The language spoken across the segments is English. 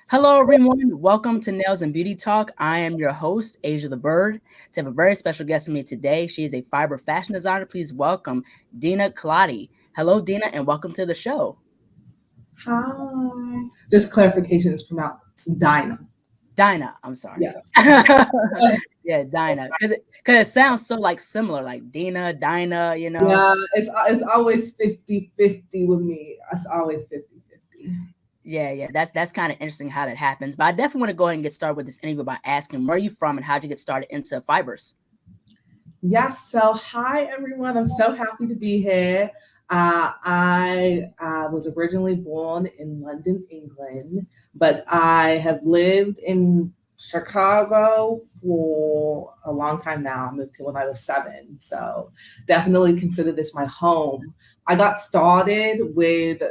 Hello, everyone. Welcome to Nails and Beauty Talk. I am your host, Asia the Bird. To have a very special guest with me today, she is a fiber fashion designer. Please welcome Dinah Clottey. Hello, Dinah, and welcome to the show. Hi. Just clarification, it's pronounced Dinah. Dinah, I'm sorry. Yes. Yeah, Dinah. Because it sounds so like similar, like Dinah, you know? Yeah, it's always 50-50 with me. It's always 50-50. Yeah, that's kind of interesting how that happens. But I definitely want to go ahead and get started with this interview by asking where are you from and how'd you get started into fibers? Yes, so hi everyone. I'm so happy to be here. I was originally born in London, England, but I have lived in Chicago for a long time now. I moved here when I was 7, so definitely consider this my home. I got started with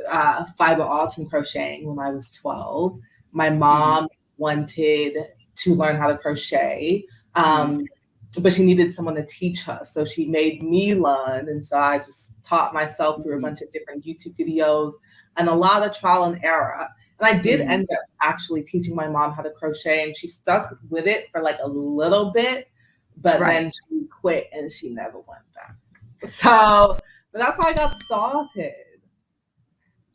fiber arts and crocheting when I was 12. My mom wanted to learn how to crochet. But she needed someone to teach her. So she made me learn. And so I just taught myself through a bunch of different YouTube videos and a lot of trial and error. And I did end up actually teaching my mom how to crochet, and she stuck with it for like a little bit, but then she quit and she never went back. So but that's how I got started.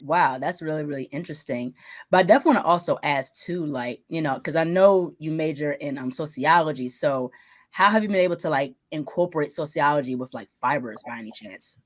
Wow, that's really, really interesting. But I definitely want to also ask too, like, because I know you major in sociology. So how have you been able to like incorporate sociology with like fibers by any chance?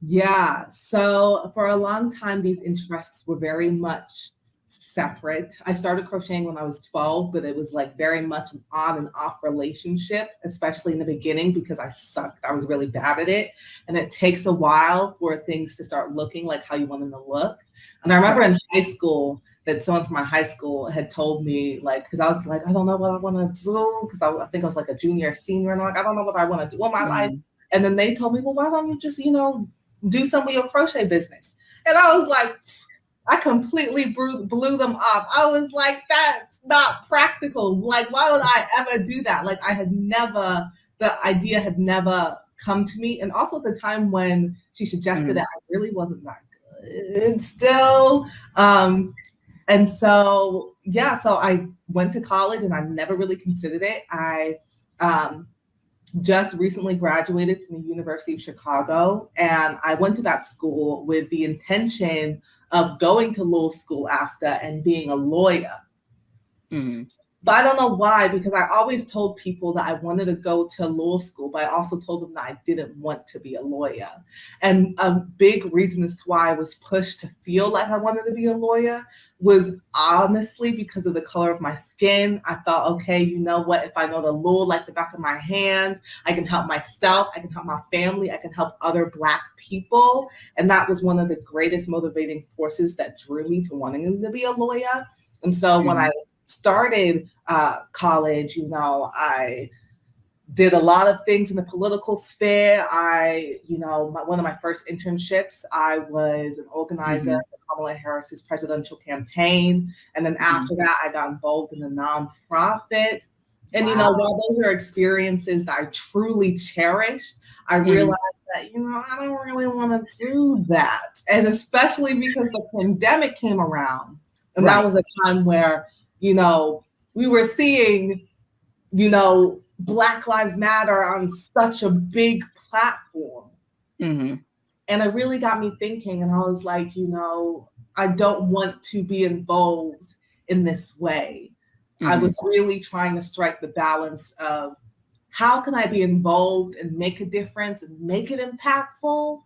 Yeah, so for a long time, these interests were very much separate. I started crocheting when I was 12, but it was like very much an on and off relationship, especially in the beginning because I sucked. I was really bad at it. And it takes a while for things to start looking like how you want them to look. And I remember in high school that someone from my high school had told me, like, because I was like, I don't know what I want to do, because I think I was like a junior, senior, and I'm like, I don't know what I want to do in my life. And then they told me, well, why don't you just, do some of your crochet business? And I was like, I completely blew them off. I was like, that's not practical. Like, why would I ever do that? Like, the idea had never come to me. And also at the time when she suggested it, I really wasn't that good still. And so, yeah, so I went to college and I never really considered it. I just recently graduated from the University of Chicago, and I went to that school with the intention of going to law school after and being a lawyer. But I don't know why, because I always told people that I wanted to go to law school, but I also told them that I didn't want to be a lawyer. And a big reason as to why I was pushed to feel like I wanted to be a lawyer was honestly because of the color of my skin. I thought, okay, you know what? If I know the law like the back of my hand, I can help myself, I can help my family, I can help other Black people. And that was one of the greatest motivating forces that drew me to wanting to be a lawyer. And so when I started college, I did a lot of things in the political sphere. One of my first internships, I was an organizer for Kamala Harris's presidential campaign. And then after that, I got involved in a nonprofit. And, while those are experiences that I truly cherish, I realized that, I don't really want to do that. And especially because the pandemic came around. And that was a time where, we were seeing, Black Lives Matter on such a big platform. And it really got me thinking. And I was like, I don't want to be involved in this way. I was really trying to strike the balance of how can I be involved and make a difference and make it impactful,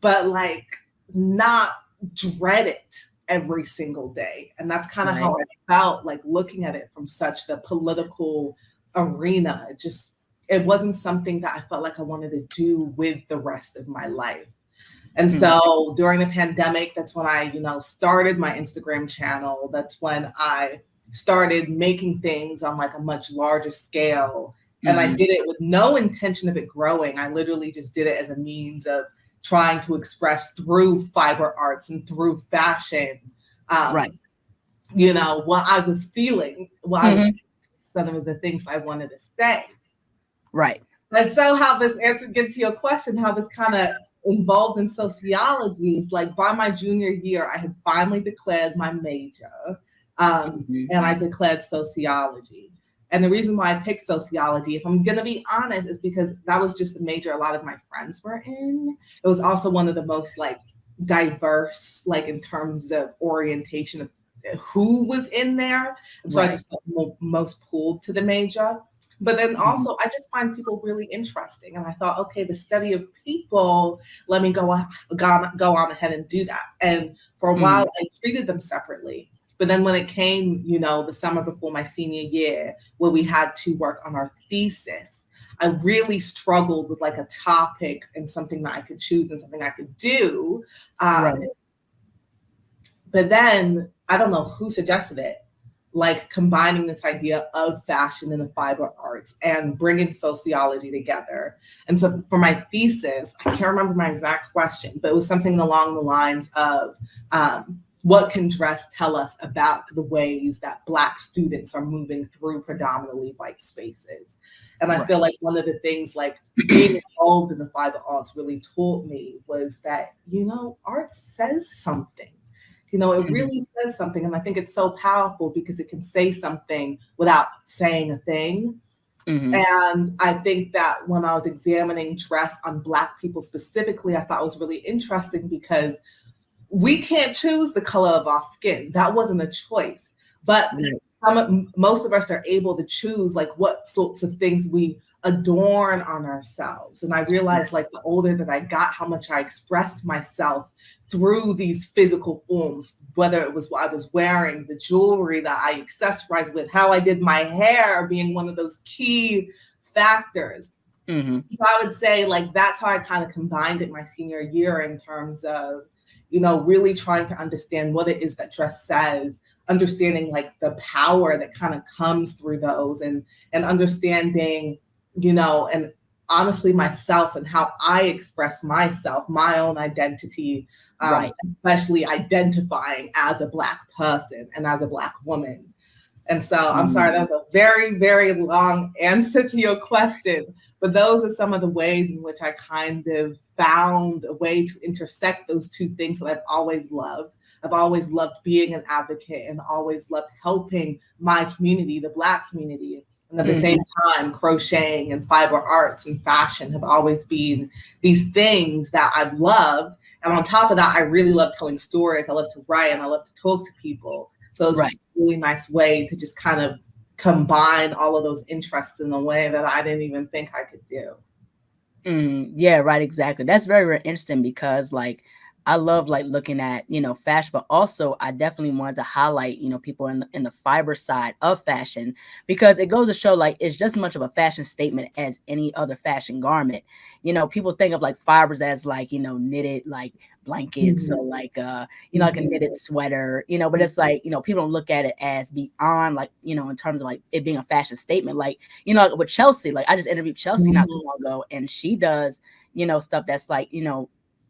but like not dread it every single day. And that's kind of how I felt like looking at it from such the political arena. It wasn't something that I felt like I wanted to do with the rest of my life. And so during the pandemic, that's when I, started my Instagram channel. That's when I started making things on like a much larger scale. And I did it with no intention of it growing. I literally just did it as a means of trying to express through fiber arts and through fashion, what I was feeling, some of the things I wanted to say. Right. And so how this answer, get to your question, how this kind of involved in sociology is like by my junior year, I had finally declared my major, and I declared sociology. And the reason why I picked sociology, if I'm going to be honest, is because that was just the major a lot of my friends were in. It was also one of the most like diverse, like in terms of orientation of who was in there. And so I just felt most pulled to the major. But then also, I just find people really interesting. And I thought, okay, the study of people, let me go on ahead and do that. And for a while, I treated them separately. But then when it came, the summer before my senior year, where we had to work on our thesis, I really struggled with like a topic and something that I could choose and something I could do. But then, I don't know who suggested it, like combining this idea of fashion and the fiber arts and bringing sociology together. And so for my thesis, I can't remember my exact question, but it was something along the lines of, what can dress tell us about the ways that Black students are moving through predominantly white spaces? And I feel like one of the things like being involved in the fiber arts really taught me was that, art says something. It really says something. And I think it's so powerful because it can say something without saying a thing. And I think that when I was examining dress on Black people specifically, I thought it was really interesting because we can't choose the color of our skin. That wasn't a choice. But most of us are able to choose like what sorts of things we adorn on ourselves. And I realized like the older that I got, how much I expressed myself through these physical forms, whether it was what I was wearing, the jewelry that I accessorized with, how I did my hair being one of those key factors. So I would say like that's how I kind of combined it my senior year in terms of, really trying to understand what it is that dress says, understanding like the power that kind of comes through those and understanding, and honestly myself and how I express myself, my own identity, especially identifying as a Black person and as a Black woman. And so I'm sorry, that was a very, very long answer to your question, but those are some of the ways in which I kind of found a way to intersect those two things that I've always loved. I've always loved being an advocate and always loved helping my community, the Black community. And at the same time, crocheting and fiber arts and fashion have always been these things that I've loved. And on top of that, I really love telling stories. I love to write and I love to talk to people. So it's just a really nice way to just kind of combine all of those interests in a way that I didn't even think I could do. Yeah, right. Exactly. That's very, very interesting because like, I love like looking at, fashion, but also I definitely wanted to highlight, people in the fiber side of fashion, because it goes to show like it's just as much of a fashion statement as any other fashion garment. People think of like fibers as like, knitted like blankets or like, like a knitted sweater, but it's like, people don't look at it as beyond like, in terms of like it being a fashion statement. Like, like with Chelsea, like I just interviewed Chelsea not too long ago and she does, stuff that's like,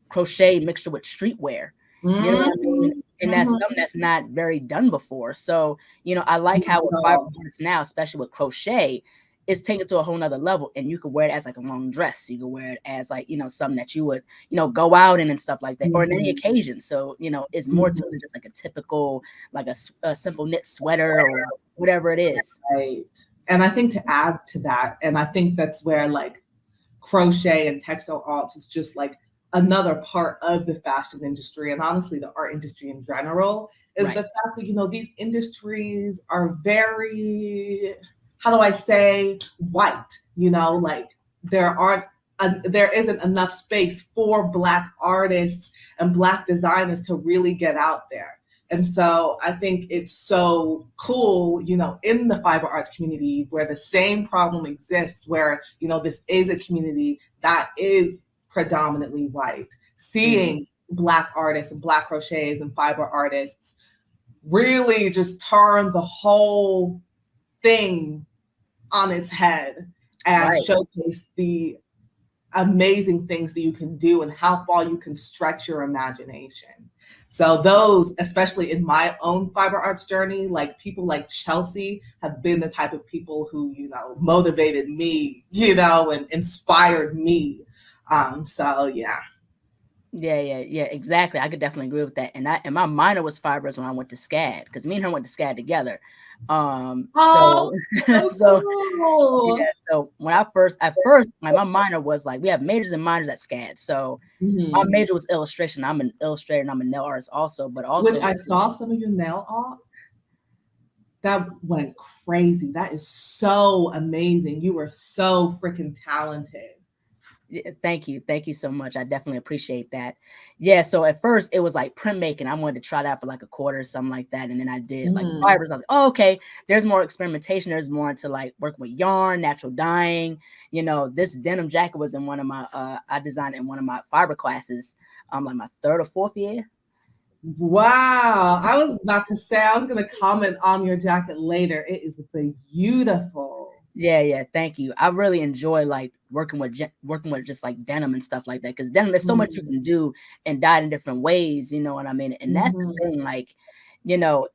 crochet mixture with streetwear. You know what I mean? And that's something that's not very done before. So, I like how with fiber arts now, especially with crochet, it's taken to a whole nother level. And you could wear it as like a long dress. You could wear it as like, something that you would, go out in and stuff like that, or in any occasion. So, it's more to it just like a typical, like a simple knit sweater or whatever it is. Right. And I think to add to that, and I think that's where like crochet and textile arts is just like another part of the fashion industry and honestly the art industry in general is the fact that these industries are very, how do I say, white, like there isn't enough space for Black artists and Black designers to really get out there. And so I think it's so cool, in the fiber arts community where the same problem exists, where, this is a community that is predominantly white, seeing Black artists and Black crocheters and fiber artists really just turn the whole thing on its head and showcase the amazing things that you can do and how far you can stretch your imagination. So those, especially in my own fiber arts journey, like people like Chelsea have been the type of people who, motivated me, and inspired me. So yeah. Yeah, exactly. I could definitely agree with that. And my minor was fibers when I went to SCAD, because me and her went to SCAD together. So Oh, so so yeah, cool. so when at first like my minor was like, we have majors and minors at SCAD. So my Mhm. major was illustration. I'm an illustrator and I'm a nail artist also, but Which also I saw some of your nail art. That went crazy. That is so amazing. You were so freaking talented. yeah, thank you so much. I definitely appreciate that. Yeah, so at first it was like printmaking. I wanted to try that for like a quarter or something like that, and then I did like Mm. fibers. I was like, oh, okay, there's more experimentation. There's more into like working with yarn, natural dyeing. This denim jacket was in one of my I designed it in one of my fiber classes, like my third or fourth year. Wow. I was about to say, I was going to comment on your jacket later. It is beautiful. Yeah, thank you. I really enjoy like working with just like denim and stuff like that, because denim, there's so much you Mm. can do and dye it in different ways. You know what I mean? And that's the Mhm. thing. Like,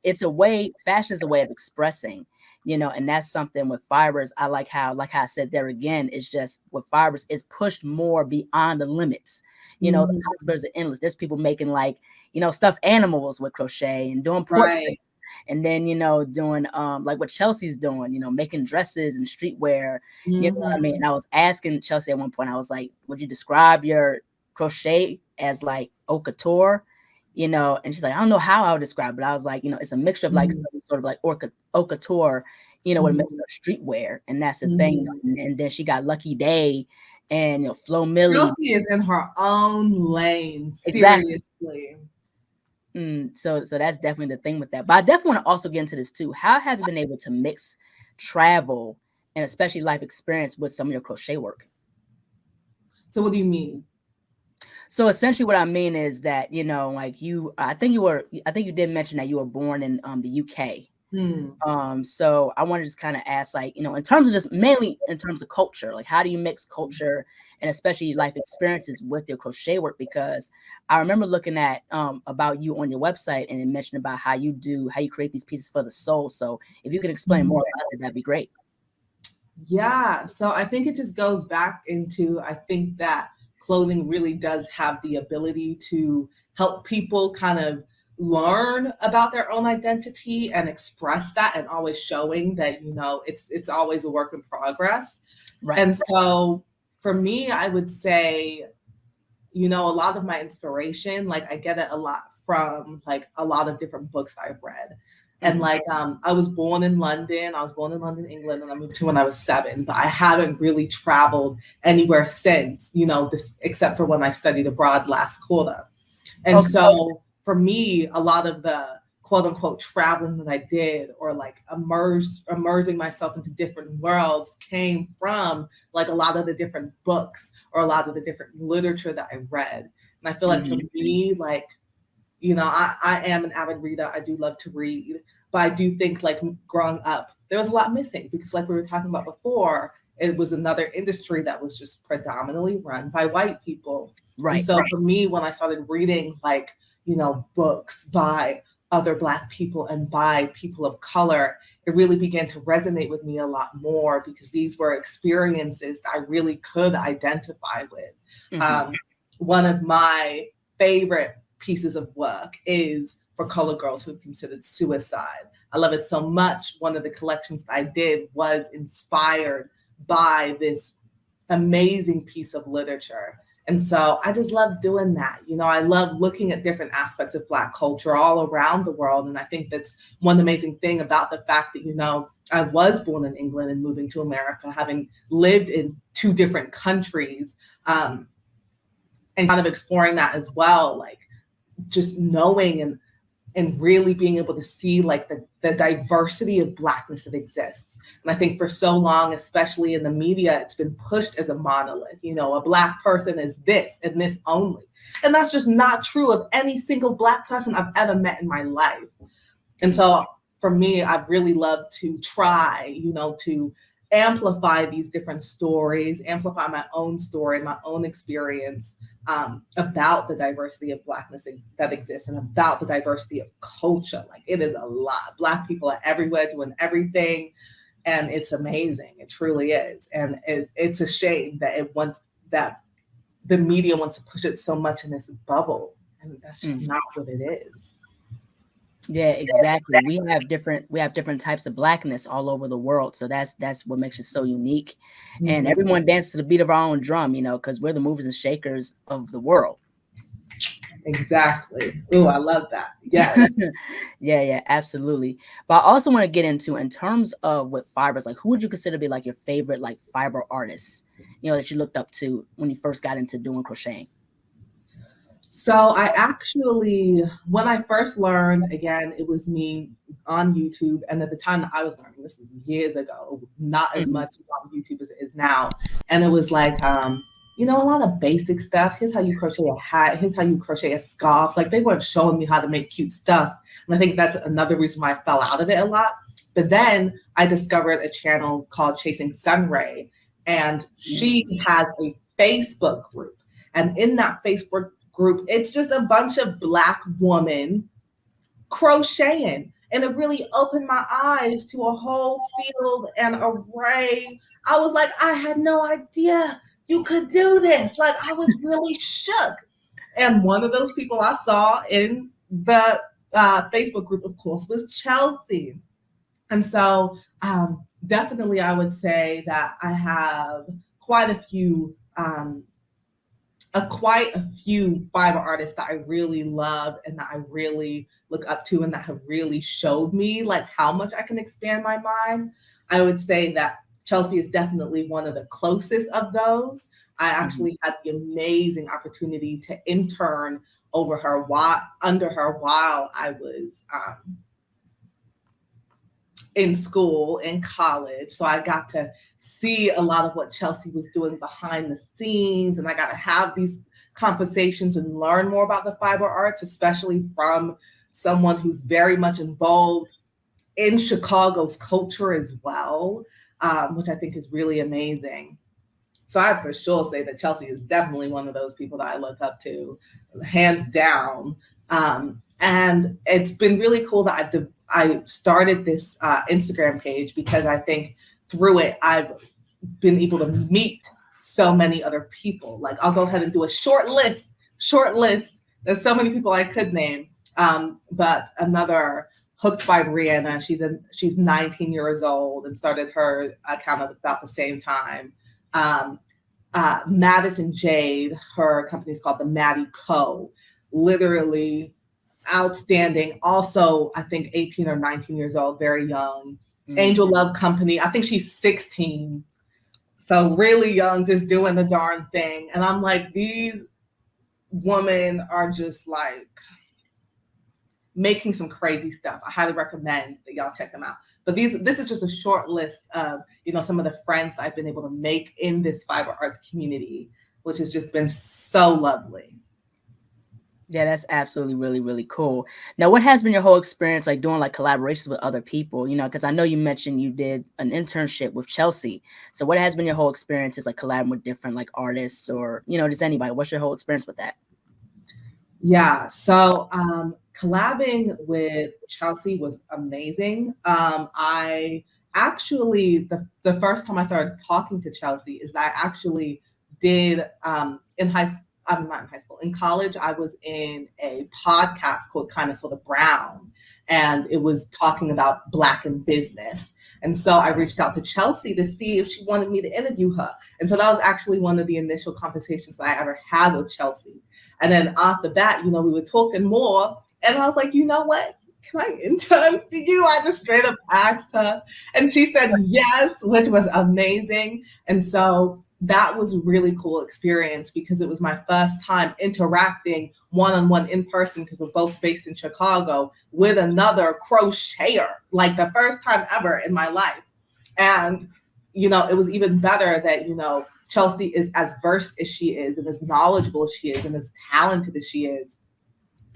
it's a way. Fashion is a way of expressing. And that's something with fibers. I like how I said there again. It's just with fibers, it's pushed more beyond the limits. The Mhm. possibilities are endless. There's people making like stuffed animals with crochet and doing portraits, Right. and then doing like what Chelsea's doing, making dresses and streetwear. You know what I mean? Mhm. And I was asking Chelsea at one point, I was like, would you describe your crochet as like haute couture? And she's like, I don't know how I would describe it. I was like, it's a mixture of like Mhm. some sort of like haute couture, with a Mhm. mixture of streetwear. And that's the thing. Mhm. And then she got Lucky Day and Flo Millie. Chelsea is in her own lane, Exactly. seriously. So that's definitely the thing with that. But I definitely want to also get into this too. How have you been able to mix travel and especially life experience with some of your crochet work? So what do you mean? So essentially what I mean is that, like I think you did mention that you were born in the UK. Hmm. So I want to just kind of ask, like, in terms of just mainly in terms of culture, like how do you mix culture and especially life experiences with your crochet work? Because I remember looking at about you on your website, and it mentioned about how you create these pieces for the soul. So if you could explain more Mhm. about it, that'd be great. Yeah, so I think it just goes back into I think that clothing really does have the ability to help people kind of learn about their own identity and express that, and always showing that it's always a work in progress. Right. And so for me, I would say a lot of my inspiration, like I get it a lot from like a lot of different books I've read. And Hmm. like I was born in London. I was born in London, England, and I moved to when I was 7. But I haven't really traveled anywhere since, this except for when I studied abroad last quarter. And Okay. so for me, a lot of the quote unquote traveling that I did, or like immersing myself into different worlds, came from like a lot of the different books or a lot of the different literature that I read. And I feel like for Hmm. me, like, I am an avid reader. I do love to read, but I do think like growing up, there was a lot missing because, like we were talking about before, it was another industry that was just predominantly run by white people. And Right. so for me, when I started reading like, books by other Black people and by people of color, it really began to resonate with me a lot more because these were experiences that I really could identify with. Hmm. Um, One of my favorite pieces of work is for colored girls who've considered suicide. I love it so much. One of the collections that I did was inspired by this amazing piece of literature. And so I just love doing that. I love looking at different aspects of Black culture all around the world. And I think that's one amazing thing about the fact that, I was born in England and moving to America, having lived in 2 different countries, and kind of exploring that as well. Like, just knowing and really being able to see like the diversity of Blackness that exists. And I think for so long, especially in the media, it's been pushed as a monolith. A Black person is this and this only. And that's just not true of any single Black person I've ever met in my life. And so for me, I've really loved to try, to amplify these different stories, amplify my own story, my own experience, about the diversity of Blackness that exists and about the diversity of culture. Like, it is a lot. Black people are everywhere doing everything. And it's amazing. It truly is. And it's a shame that the media wants to push it so much in this bubble, and that's just not what it is. Yeah, exactly. We have different types of blackness all over the world. So that's what makes it so unique. And everyone dances to the beat of our own drum, because we're the movers and shakers of the world. Exactly. Ooh, I love that. Yes. Yeah, absolutely. But I also want to get into, in terms of with fibers, like who would you consider to be like your favorite like fiber artists, that you looked up to when you first got into doing crocheting? So I actually, when I first learned, again, it was me on YouTube. And at the time that I was learning, this was years ago, not as much on YouTube as it is now. And it was like, a lot of basic stuff. Here's how you crochet a hat. Here's how you crochet a scarf. Like, they weren't showing me how to make cute stuff. And I think that's another reason why I fell out of it a lot. But then I discovered a channel called Chasing Sunray, and she has a Facebook group. And in that Facebook group, it's just a bunch of Black women crocheting. And it really opened my eyes to a whole field and array. I was like, I had no idea you could do this. Like, I was really shook. And one of those people I saw in the Facebook group, of course, was Chelsea. And so definitely I would say that I have quite a few fiber artists that I really love and that I really look up to, and that have really showed me like how much I can expand my mind. I would say that Chelsea is definitely one of the closest of those. I actually had the amazing opportunity to intern under her while I was in school, in college. So I got to see a lot of what Chelsea was doing behind the scenes, and I got to have these conversations and learn more about the fiber arts, especially from someone who's very much involved in Chicago's culture as well, which I think is really amazing. So I for sure say that Chelsea is definitely one of those people that I look up to, hands down. And it's been really cool that I started this Instagram page, because I think through it, I've been able to meet so many other people. Like, I'll go ahead and do a short list. There's so many people I could name. But another, Hooked by Brianna, she's 19 years old and started her account at about the same time. Madison Jade, her company is called the Maddie Co. Literally outstanding. Also, I think 18 or 19 years old, very young. Angel Love Company, I think she's 16. So really young, just doing the darn thing. And I'm like, these women are just like making some crazy stuff. I highly recommend that y'all check them out. But this is just a short list of, some of the friends that I've been able to make in this fiber arts community, which has just been so lovely. Yeah, that's absolutely really, really cool. Now, what has been your whole experience like doing like collaborations with other people? Because I know you mentioned you did an internship with Chelsea. So what has been your whole experience is like collabing with different like artists, or, just anybody? What's your whole experience with that? Yeah, so collabing with Chelsea was amazing. I actually, the first time I started talking to Chelsea is that I actually did in high school. I'm not in high school. In college, I was in a podcast called Kind of Sort of Brown, and it was talking about Black in business. And so I reached out to Chelsea to see if she wanted me to interview her. And so that was actually one of the initial conversations that I ever had with Chelsea. And then off the bat, we were talking more. And I was like, you know what? Can I intern for you? I just straight up asked her. And she said yes, which was amazing. And so that was a really cool experience, because it was my first time interacting one-on-one in person, because we're both based in Chicago, with another crocheter, like the first time ever in my life. And, it was even better that, Chelsea is as versed as she is, and as knowledgeable as she is, and as talented as she is.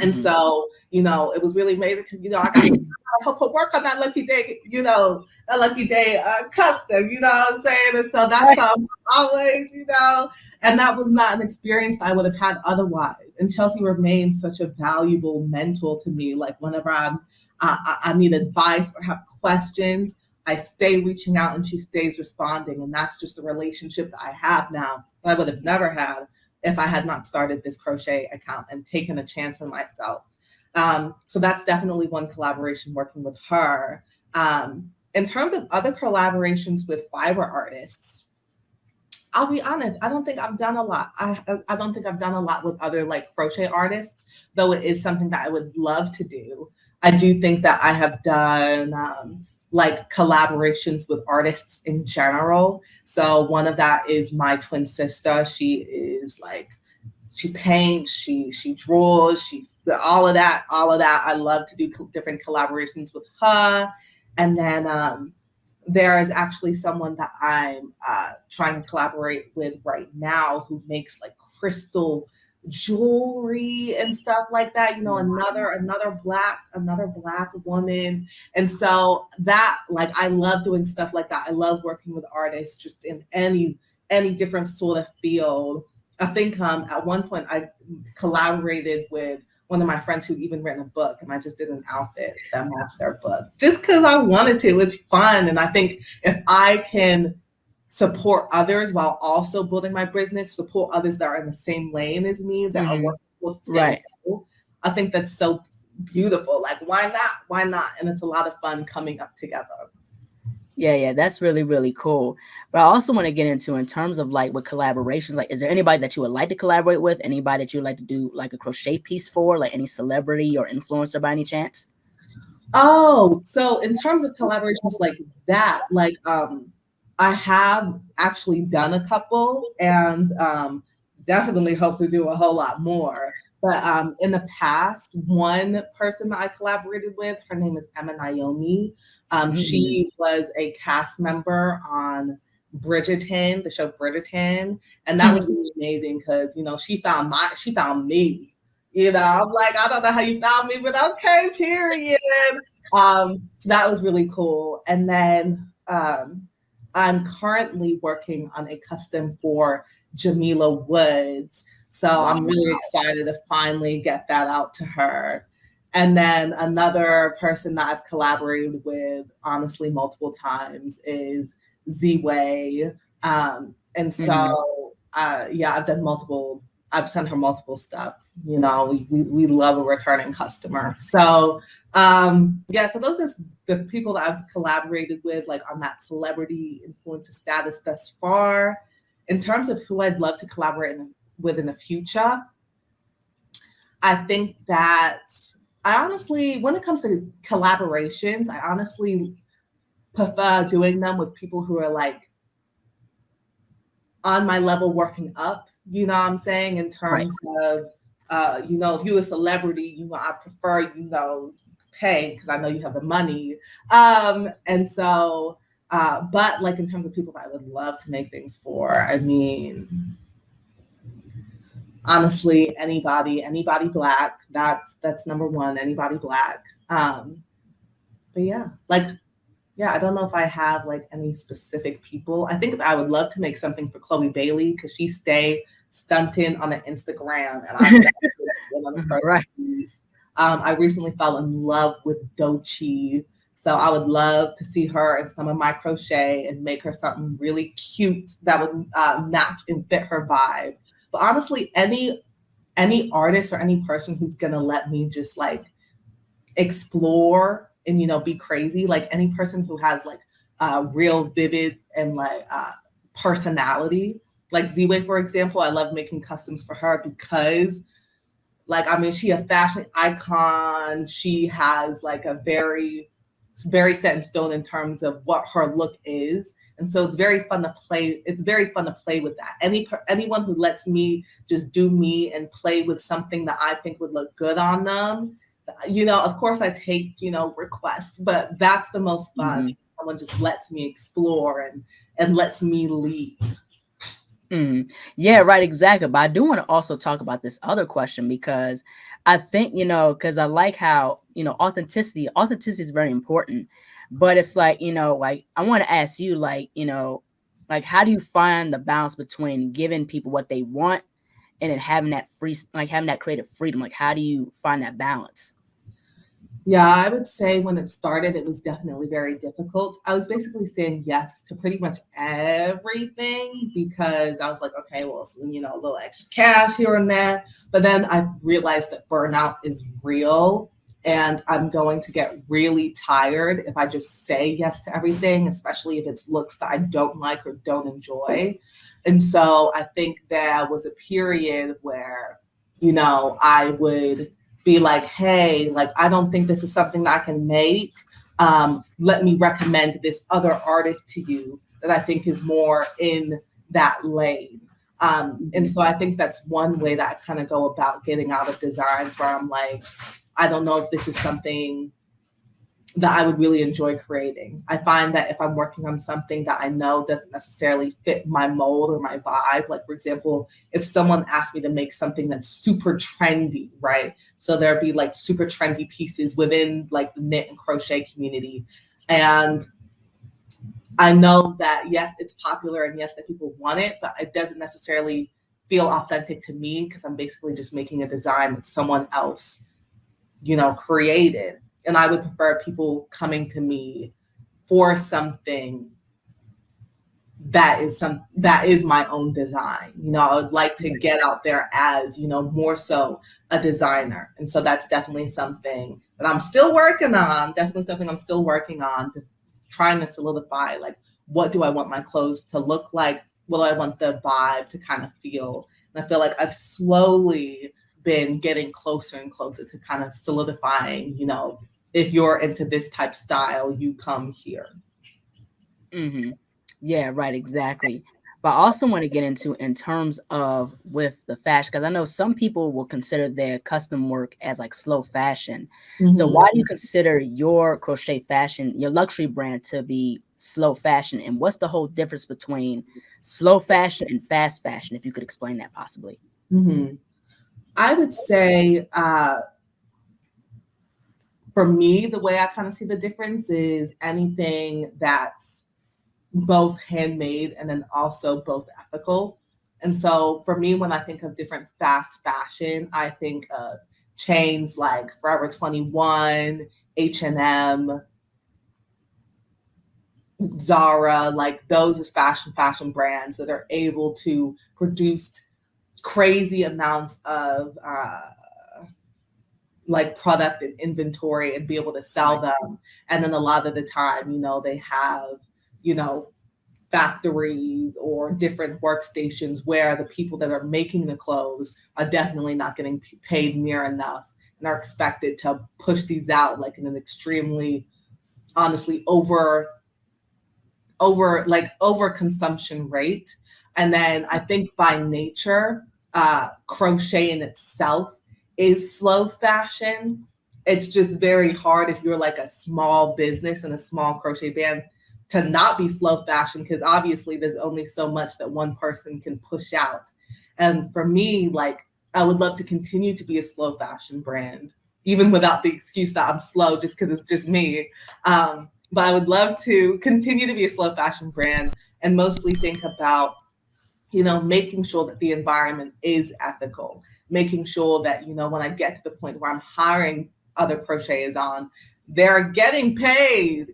And so, it was really amazing, because, I got to help her work on that lucky day, custom, you know what I'm saying? And so that's always, and that was not an experience I would have had otherwise. And Chelsea remains such a valuable mentor to me. Like, whenever I need advice or have questions, I stay reaching out and she stays responding. And that's just a relationship that I have now that I would have never had if I had not started this crochet account and taken a chance on myself. So that's definitely one collaboration working with her. In terms of other collaborations with fiber artists, I'll be honest, I don't think I've done a lot. I don't think I've done a lot with other like crochet artists, though it is something that I would love to do. I do think that I have done like collaborations with artists in general. So one of that is my twin sister. She is like, she paints, she draws, she's all of that. I love to do different collaborations with her. And then there is actually someone that I'm trying to collaborate with right now who makes like crystal jewelry and stuff like that. You know, another black woman. And so that, like, I love doing stuff like that. I love working with artists just in any different sort of field. I think at one point I collaborated with one of my friends who even written a book, and I just did an outfit that matched their book just because I wanted to. It's fun. And I think if I can support others while also building my business, support others that are in the same lane as me, that are working with the same tool, I think that's so beautiful. Like, why not? Why not? And it's a lot of fun coming up together. Yeah, that's really, really cool. But I also want to get into, in terms of like with collaborations, like, is there anybody that you would like to collaborate with? Anybody that you would like to do like a crochet piece for, like any celebrity or influencer by any chance? Oh, so in terms of collaborations like that, like I have actually done a couple, and definitely hope to do a whole lot more. But in the past, one person that I collaborated with, her name is Emma Naomi. She was a cast member on Bridgerton, the show Bridgerton, and that was really amazing because, you know, she found me. You know, I'm like, I don't know how you found me, but okay, period. So that was really cool. And then I'm currently working on a custom for Jamila Woods. So I'm really excited to finally get that out to her. And then another person that I've collaborated with, honestly, multiple times is Z-Way. And so, yeah, I've sent her multiple stuff. You know, we love a returning customer. So, yeah, so those are the people that I've collaborated with, like on that celebrity influencer status thus far. In terms of who I'd love to collaborate with in the future, I think that I honestly, when it comes to collaborations, I honestly prefer doing them with people who are like on my level working up, you know what I'm saying? In terms of, you know, if you're a celebrity, you know, I prefer, you know, pay because I know you have the money. And so, but like in terms of people that I would love to make things for, I mean, honestly, anybody Black, that's number one, anybody Black. But yeah, like, yeah, I don't know if I have like any specific people. I think I would love to make something for Chloe Bailey because she stay stunting on the Instagram, and Right. I recently fell in love with Doechii, so I would love to see her in some of my crochet and make her something really cute that would match and fit her vibe. But honestly, any artist or any person who's gonna let me just like explore and, you know, be crazy, like any person who has like real vivid and like personality, like Z-Way, for example. I love making customs for her because, like, I mean, she a fashion icon. She has like a very set in stone in terms of what her look is. And so it's very fun to play. It's very fun to play with that. Anyone who lets me just do me and play with something that I think would look good on them, you know, of course I take, you know, requests, but that's the most fun. Someone just lets me explore and lets me lead. Yeah, right, exactly. But I do want to also talk about this other question because I think, you know, because I like how, you know, authenticity is very important. But it's like, you know, like I want to ask you, like, you know, like how do you find the balance between giving people what they want and then having that having that creative freedom? Like, how do you find that balance? Yeah, I would say when it started, it was definitely very difficult. I was basically saying yes to pretty much everything because I was like, okay, well, a little extra cash here and there. But then I realized that burnout is real and I'm going to get really tired if I just say yes to everything, especially if it's looks that I don't like or don't enjoy. And so I think there was a period where, I would be like, hey, like, I don't think this is something that I can make. Let me recommend this other artist to you that I think is more in that lane. And Mhm. so I think that's one way that I kind of go about getting out of designs where I'm like, I don't know if this is something that I would really enjoy creating. I find that if I'm working on something that I know doesn't necessarily fit my mold or my vibe, like for example, if someone asked me to make something that's super trendy, right? So there'd be like super trendy pieces within like the knit and crochet community. And I know that yes, it's popular and yes, that people want it, but it doesn't necessarily feel authentic to me because I'm basically just making a design that someone else, created. And I would prefer people coming to me for something that is my own design. I would like to Right. get out there as, more so a designer. And so that's definitely something that I'm still working on. Definitely something I'm still working on to trying to solidify like what do I want my clothes to look like? What do I want the vibe to kind of feel? And I feel like I've slowly been getting closer and closer to kind of solidifying, if you're into this type style, you come here. Mhm. Yeah, right, exactly. But I also want to get into in terms of with the fashion, because I know some people will consider their custom work as like slow fashion. So Mm-hmm. why do you consider your crochet fashion, your luxury brand, to be slow fashion? And what's the whole difference between slow fashion and fast fashion, if you could explain that possibly? Mm-hmm. I would say for me, the way I kind of see the difference is anything that's both handmade and then also both ethical. And so for me, when I think of different fast fashion, I think of chains like Forever 21, H&M, Zara, like those is fashion brands that are able to produce crazy amounts of like product and inventory and be able to sell Right. them. And then a lot of the time, they have, you know, factories or different workstations where the people that are making the clothes are definitely not getting paid near enough and are expected to push these out like in an extremely honestly over consumption rate. And then I think by nature, crochet in itself is slow fashion. It's just very hard if you're like a small business and a small crochet band to not be slow fashion because obviously there's only so much that one person can push out. And for me, like I would love to continue to be a slow fashion brand, even without the excuse that I'm slow just because it's just me. But I would love to continue to be a slow fashion brand and mostly think about, making sure that the environment is ethical, making sure that, when I get to the point where I'm hiring other crocheters on, they're getting paid,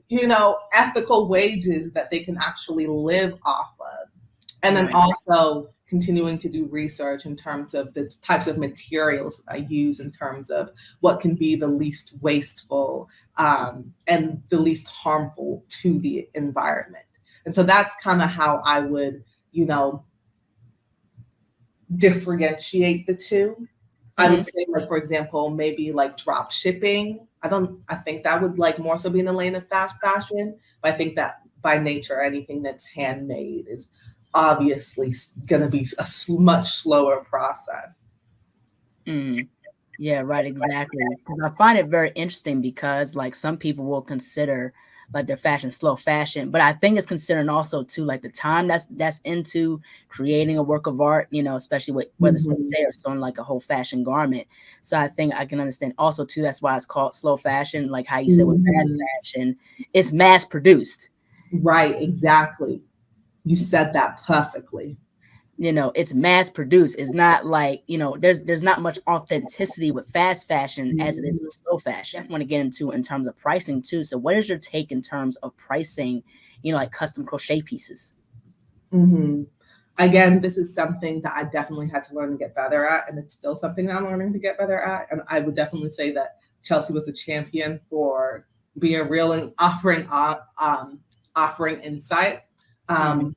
ethical wages that they can actually live off of. And then Right. also continuing to do research in terms of the types of materials that I use in terms of what can be the least wasteful and the least harmful to the environment. And so that's kind of how I would, differentiate the two. I Hmm. would say, like, for example, maybe like drop shipping. I think that would like more so be in the lane of fast fashion. But I think that by nature, anything that's handmade is obviously going to be a much slower process. Hmm. Yeah, right, exactly. 'Cause I find it very interesting because like some people will consider like their fashion slow fashion, but I think it's considering also too like the time that's into creating a work of art, especially with whether it's Mhm. crochet or sewing like a whole fashion garment. So I think I can understand also too that's why it's called slow fashion, like how you said with fast Mhm. fashion, it's mass produced. Right, exactly. You said that perfectly. it's mass produced. It's not like, there's not much authenticity with fast fashion as it is with slow fashion. I want to get into in terms of pricing too. So what is your take in terms of pricing, like custom crochet pieces? Mm-hmm. Again, this is something that I definitely had to learn to get better at, and it's still something that I'm learning to get better at. And I would definitely say that Chelsea was a champion for being real and offering insight. But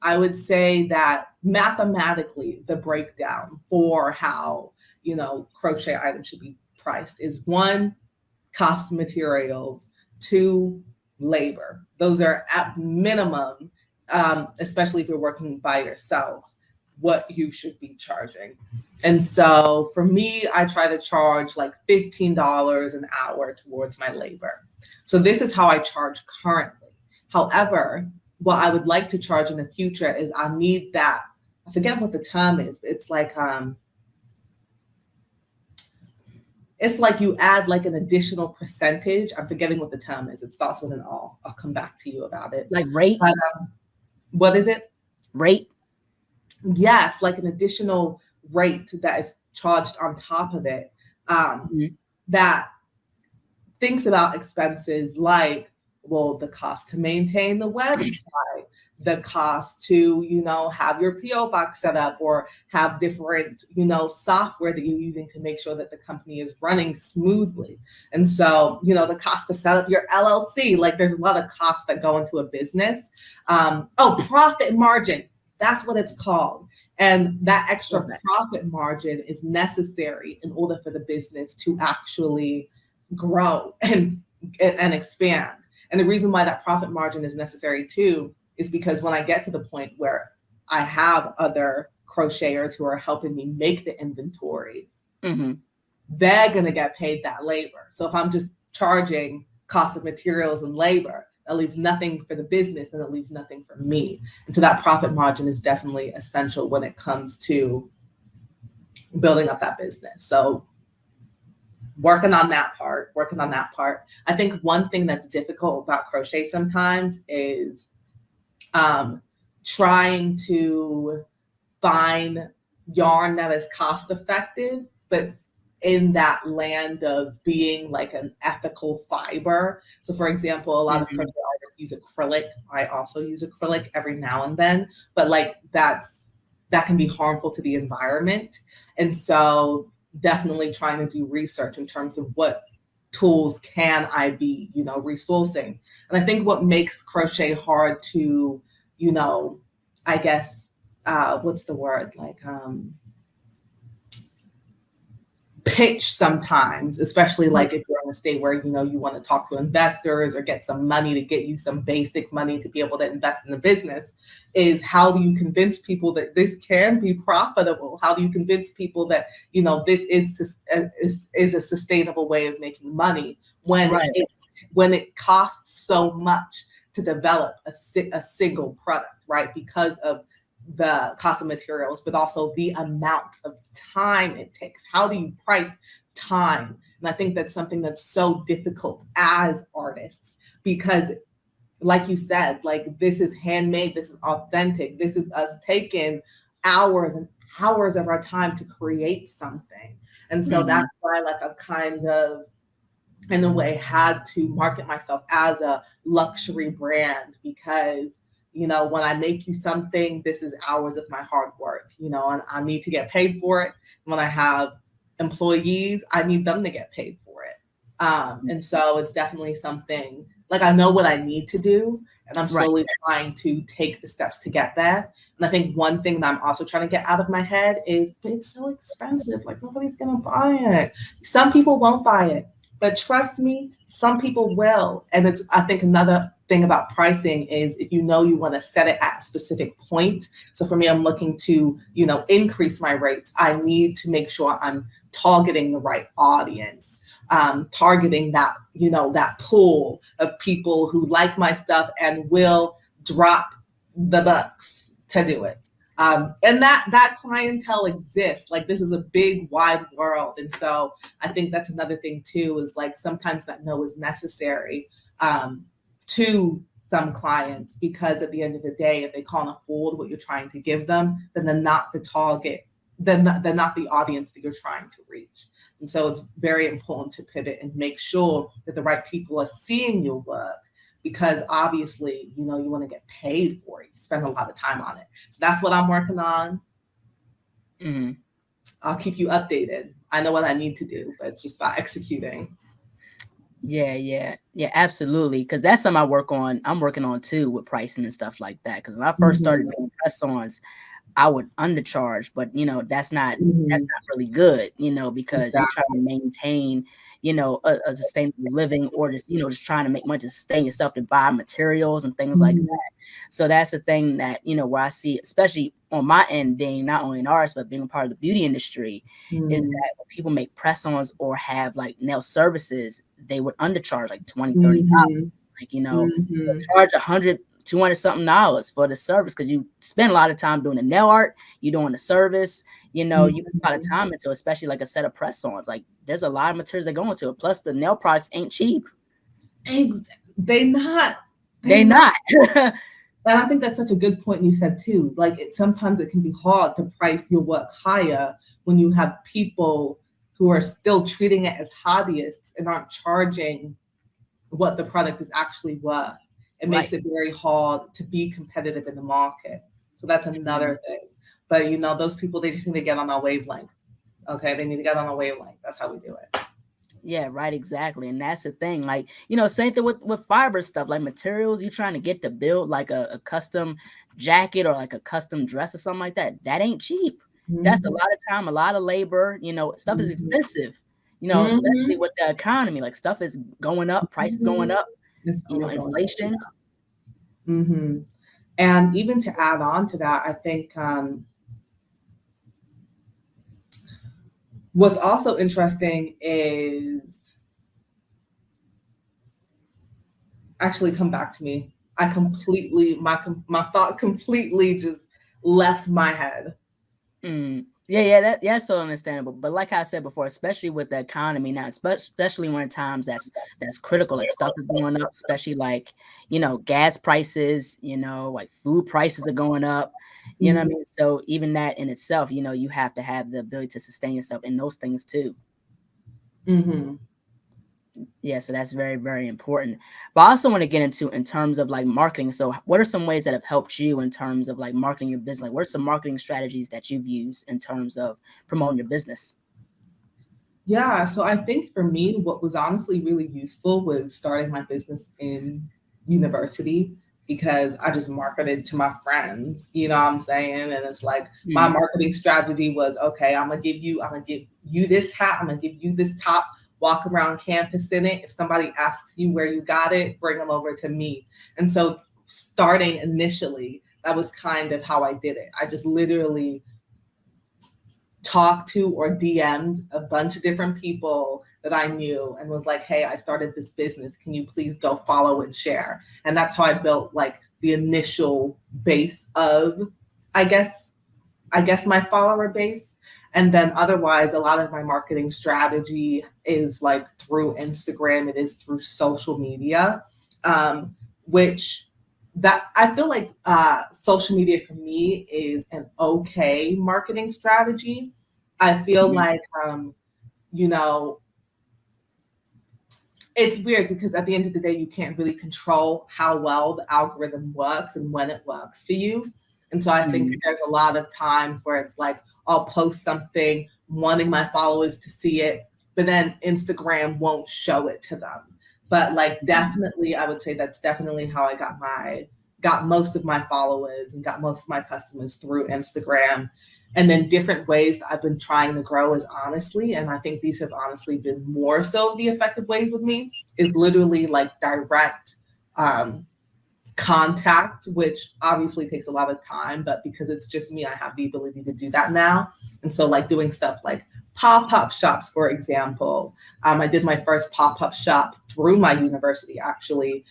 I would say that mathematically, the breakdown for how crochet items should be priced is one, cost of materials, two, labor. Those are at minimum, especially if you're working by yourself, what you should be charging. And so for me, I try to charge like $15 an hour towards my labor. So this is how I charge currently. However, what I would like to charge in the future is I need that, I forget what the term is, but it's like you add like an additional percentage. I'm forgetting what the term is. It starts with an all. I'll come back to you about it. Like rate? But, what is it? Rate? Yes, like an additional rate that is charged on top of it, that thinks about expenses like, well, the cost to maintain the website, the cost to, have your PO box set up or have different, software that you're using to make sure that the company is running smoothly. And so, the cost to set up your LLC, like there's a lot of costs that go into a business. Profit margin, that's what it's called. And that extra profit margin is necessary in order for the business to actually grow and expand. And the reason why that profit margin is necessary too is because when I get to the point where I have other crocheters who are helping me make the inventory, they're going to get paid that labor. So if I'm just charging cost of materials and labor, that leaves nothing for the business and it leaves nothing for me. And so that profit margin is definitely essential when it comes to building up that business. So working on that part. I think one thing that's difficult about crochet sometimes is trying to find yarn that is cost effective, but in that land of being like an ethical fiber. So for example, a lot of crochet artists use acrylic. I also use acrylic every now and then, but like that can be harmful to the environment. And so definitely trying to do research in terms of what tools can I be, resourcing. And I think what makes crochet hard to, I guess, what's the word? Like, pitch sometimes, especially like if you're in a state where, you want to talk to investors or get some money to get you some basic money to be able to invest in a business, is how do you convince people that this can be profitable? How do you convince people that, this is a sustainable way of making money when it costs so much to develop a single product, right? Because of the cost of materials, but also the amount of time it takes. How do you price time? And I think that's something that's so difficult as artists, because like you said, like this is handmade, this is authentic, this is us taking hours and hours of our time to create something. And so that's why like I've kind of, in a way, had to market myself as a luxury brand, because when I make you something, this is hours of my hard work, and I need to get paid for it. When I have employees, I need them to get paid for it. And so it's definitely something, like I know what I need to do, and I'm slowly trying to take the steps to get there. And I think one thing that I'm also trying to get out of my head is, it's so expensive, like nobody's going to buy it. Some people won't buy it, but trust me, some people will. And it's, I think another thing about pricing is if you want to set it at a specific point. So for me, I'm looking to, increase my rates. I need to make sure I'm targeting the right audience, targeting that, that pool of people who like my stuff and will drop the bucks to do it. And that clientele exists. Like this is a big, wide world. And so I think that's another thing too, is like sometimes that no is necessary to some clients, because at the end of the day, if they can't afford what you're trying to give them, then they're not the target, then they're not the audience that you're trying to reach. And so it's very important to pivot and make sure that the right people are seeing your work, because obviously, you want to get paid for it. You spend a lot of time on it. So that's what I'm working on. Mm-hmm. I'll keep you updated. I know what I need to do, but it's just about executing. Yeah, absolutely. Because that's something I'm working on too, with pricing and stuff like that. Because when I first started doing press-ons, I would undercharge, but that's not really good, because you're trying to maintain, a sustainable living, or just trying to make money to sustain yourself, to buy materials and things like that. So that's the thing that, where I see, especially on my end, being not only an artist, but being a part of the beauty industry, is that when people make press-ons or have like nail services, they would undercharge like $20, $30. Like, they'll charge $100, $200 something for the service, because you spend a lot of time doing the nail art, you're doing the service, you put a lot of time into, especially like a set of press-ons. Like, there's a lot of materials that go into it. Plus, the nail products ain't cheap. They not. And I think that's such a good point you said too. Like, sometimes it can be hard to price your work higher when you have people who are still treating it as hobbyists and aren't charging what the product is actually worth. It makes it very hard to be competitive in the market. So that's another thing. But those people, they just need to get on our wavelength. Okay, they need to get on our wavelength. That's how we do it. Yeah, right, exactly. And that's the thing. Like, same thing with fiber stuff, like materials you're trying to get to build like a custom jacket or like a custom dress or something like that. That ain't cheap. That's a lot of time, a lot of labor. Stuff is expensive. Especially with the economy, like stuff is going up, prices going up. It's inflation. And even to add on to that, I think what's also interesting is, actually, come back to me. I completely, my thought completely just left my head. Yeah, that's so understandable. But like I said before, especially with the economy now, especially when times that's critical, like stuff is going up, especially like, gas prices, like food prices are going up, you know what I mean? So even that in itself, you have to have the ability to sustain yourself in those things too. Yeah, so that's very, very important. But I also want to get into in terms of like marketing. So what are some ways that have helped you in terms of like marketing your business? Like, what are some marketing strategies that you've used in terms of promoting your business? Yeah, so I think for me, what was honestly really useful was starting my business in university, because I just marketed to my friends, you know what I'm saying? And it's like, my marketing strategy was, okay, I'm gonna give you this hat, I'm gonna give you this top, walk around campus in it. If somebody asks you where you got it, bring them over to me. And so starting initially, that was kind of how I did it. I just literally talked to or DM'd a bunch of different people that I knew and was like, hey, I started this business. Can you please go follow and share? And that's how I built like the initial base of, I guess my follower base. And then otherwise, a lot of my marketing strategy is like through Instagram. It is through social media, which that I feel like social media for me is an okay marketing strategy. I feel like, it's weird because at the end of the day, you can't really control how well the algorithm works and when it works for you. And so I think there's a lot of times where it's like, I'll post something wanting my followers to see it, but then Instagram won't show it to them. But like, definitely, I would say that's definitely how I got most of my followers and got most of my customers through Instagram. And then different ways that I've been trying to grow is honestly, and I think these have honestly been more so the effective ways with me, is literally like direct contact, which obviously takes a lot of time, but because it's just me, I have the ability to do that now. And so like doing stuff like pop-up shops, for example. I did my first pop-up shop through my university, actually.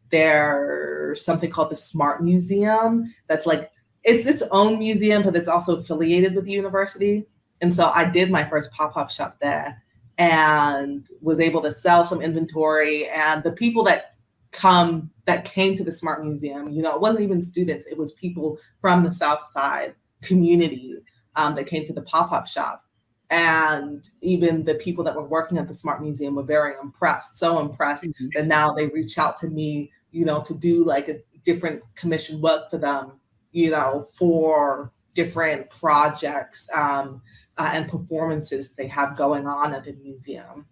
There's something called the Smart Museum that's like, it's its own museum, but it's also affiliated with the university. And so I did my first pop-up shop there and was able to sell some inventory. And the people that come that came to the Smart Museum. You know, it wasn't even students, it was people from the South Side community that came to the pop-up shop. And even the people that were working at the Smart Museum were very impressed, so impressed that now they reach out to me, you know, to do like a different commission work for them, you know, for different projects and performances they have going on at the museum.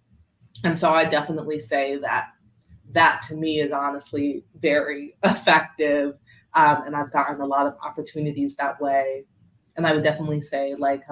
And so I definitely say that that to me is honestly very effective. And I've gotten a lot of opportunities that way. And I would definitely say like,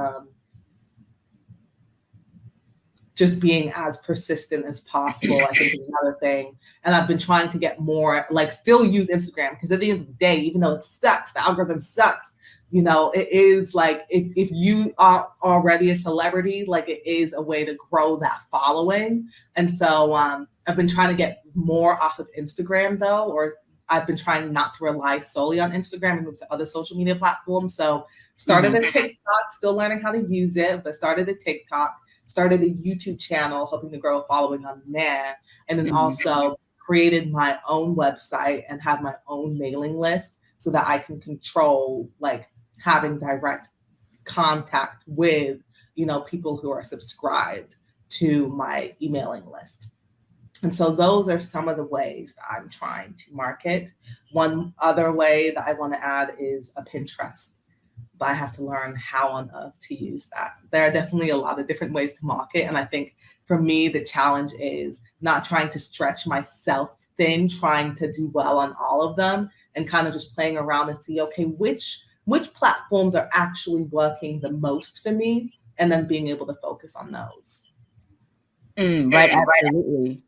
just being as persistent as possible, I think is another thing. And I've been trying to get more, like still use Instagram, because at the end of the day, even though it sucks, the algorithm sucks, you know, it is like, if you are already a celebrity, like it is a way to grow that following. And so I've been trying to get more off of Instagram though, or I've been trying not to rely solely on Instagram and move to other social media platforms. So started a TikTok, still learning how to use it, but started a TikTok. Started a YouTube channel, hoping to grow a following on there. And then also created my own website and have my own mailing list so that I can control like having direct contact with, you know, people who are subscribed to my emailing list. And so those are some of the ways that I'm trying to market. One other way that I want to add is a Pinterest. But I have to learn how on earth to use that. There are definitely a lot of different ways to market. And I think for me, the challenge is not trying to stretch myself thin, trying to do well on all of them, and kind of just playing around and see, okay, which platforms are actually working the most for me, and then being able to focus on those. Right, absolutely.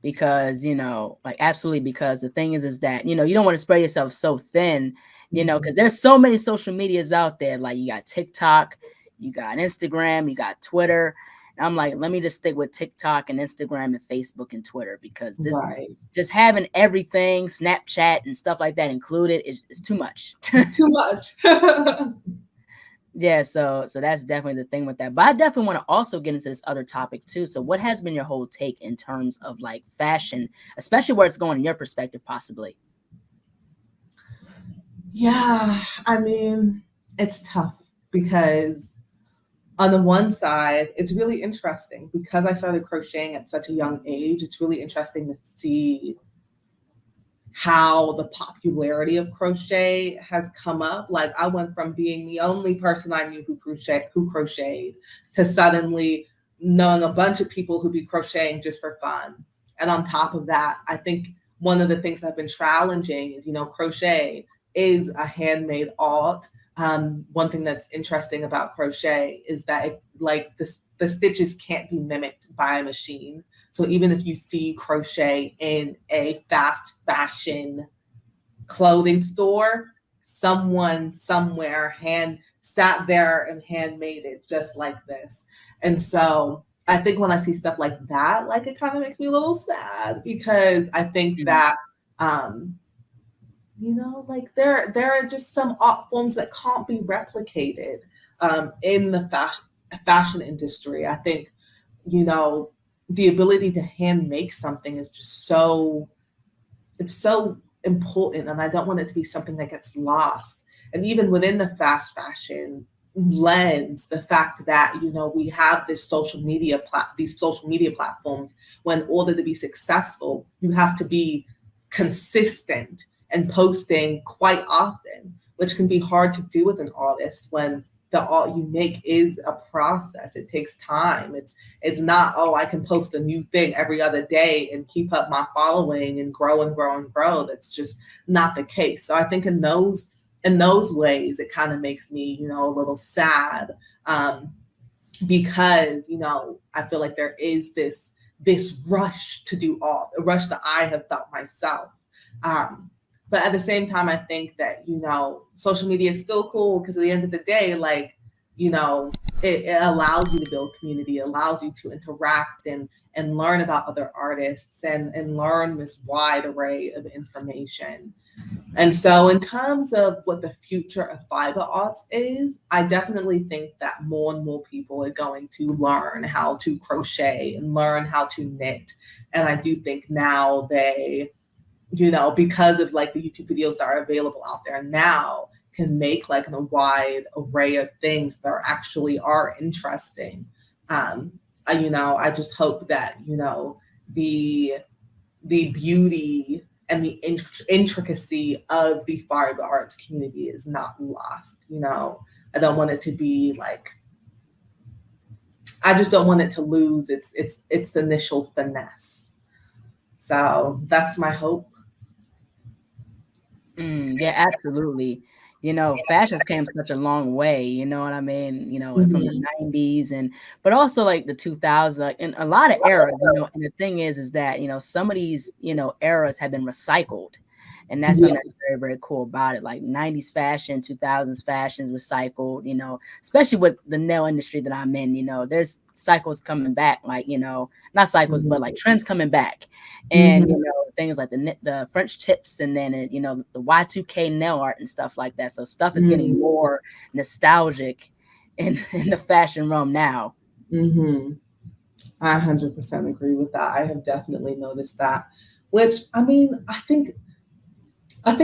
Because, you know, like absolutely, because the thing is that, you know, you don't want to spread yourself so thin, you know, because there's so many social medias out there. Like you got TikTok, you got Instagram, you got Twitter. And I'm like, let me just stick with TikTok and Instagram and Facebook and Twitter, because this just having everything, Snapchat and stuff like that included is too much. It's too much. Yeah, so that's definitely the thing with that. But I definitely want to also get into this other topic too. So what has been your whole take in terms of like fashion, especially where it's going in your perspective, possibly? Yeah, I mean, it's tough because on the one side, it's really interesting because I started crocheting at such a young age. It's really interesting to see how the popularity of crochet has come up. Like I went from being the only person I knew who crocheted to suddenly knowing a bunch of people who be crocheting just for fun. And on top of that, I think one of the things that have been challenging is, you know, crochet is a handmade art. One thing that's interesting about crochet is that the stitches can't be mimicked by a machine. So even if you see crochet in a fast fashion clothing store, someone somewhere sat there and handmade it just like this. And so I think when I see stuff like that, like it kind of makes me a little sad, because I think that you know, like there are just some art forms that can't be replicated in the fashion industry. I think, you know, the ability to hand make something is just it's so important, and I don't want it to be something that gets lost. And even within the fast fashion lens, the fact that, you know, we have these social media platforms, when in order to be successful, you have to be consistent and posting quite often, which can be hard to do as an artist when the art you make is a process. It takes time. It's not, oh, I can post a new thing every other day and keep up my following and grow and grow and grow. That's just not the case. So I think in those ways, it kind of makes me, you know, a little sad, because, you know, I feel like there is this rush to do art, a rush that I have felt myself. But at the same time, I think that, you know, social media is still cool, because at the end of the day, like, you know, it allows you to build community, it allows you to interact and learn about other artists and learn this wide array of information. And so in terms of what the future of fiber arts is, I definitely think that more and more people are going to learn how to crochet and learn how to knit. And I do think now they because of like the YouTube videos that are available out there now, can make like a wide array of things that are interesting. I just hope that, the beauty and the intricacy of the fiber arts community is not lost. I don't want it to be like, I just don't want it to lose its initial finesse. So that's my hope. Yeah, absolutely. Fashion's came such a long way, you know what I mean? From the Mhm. 90s but also like the 2000s, like in a lot of eras, and the thing is that, some of these, eras have been recycled. And that's something Yeah. that's very, very cool about it. Like 90s fashion, 2000s fashions recycled, especially with the nail industry that I'm in, there's cycles coming back, like, not cycles, but like trends coming back. And, Mhm. things like the French tips and then, the Y2K nail art and stuff like that. So stuff is getting Mhm. more nostalgic in the fashion realm now. Mhm. I 100% agree with that. I have definitely noticed that. Which, I mean, I think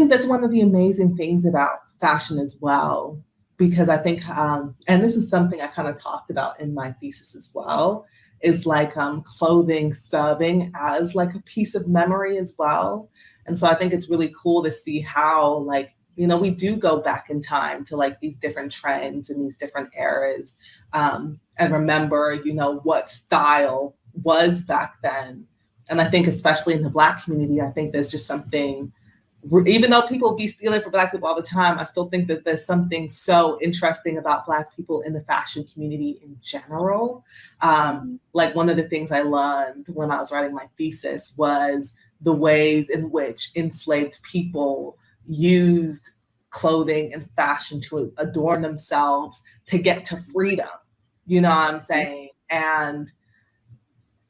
that's one of the amazing things about fashion as well, because I think, and this is something I kind of talked about in my thesis as well, is like clothing serving as like a piece of memory as well. And so I think it's really cool to see how, like, we do go back in time to like these different trends and these different eras, and remember, what style was back then. And I think, especially in the Black community, I think there's just something, even though people be stealing for Black people all the time, I still think that there's something so interesting about Black people in the fashion community in general. Like, one of the things I learned when I was writing my thesis was the ways in which enslaved people used clothing and fashion to adorn themselves to get to freedom. You know what I'm saying? And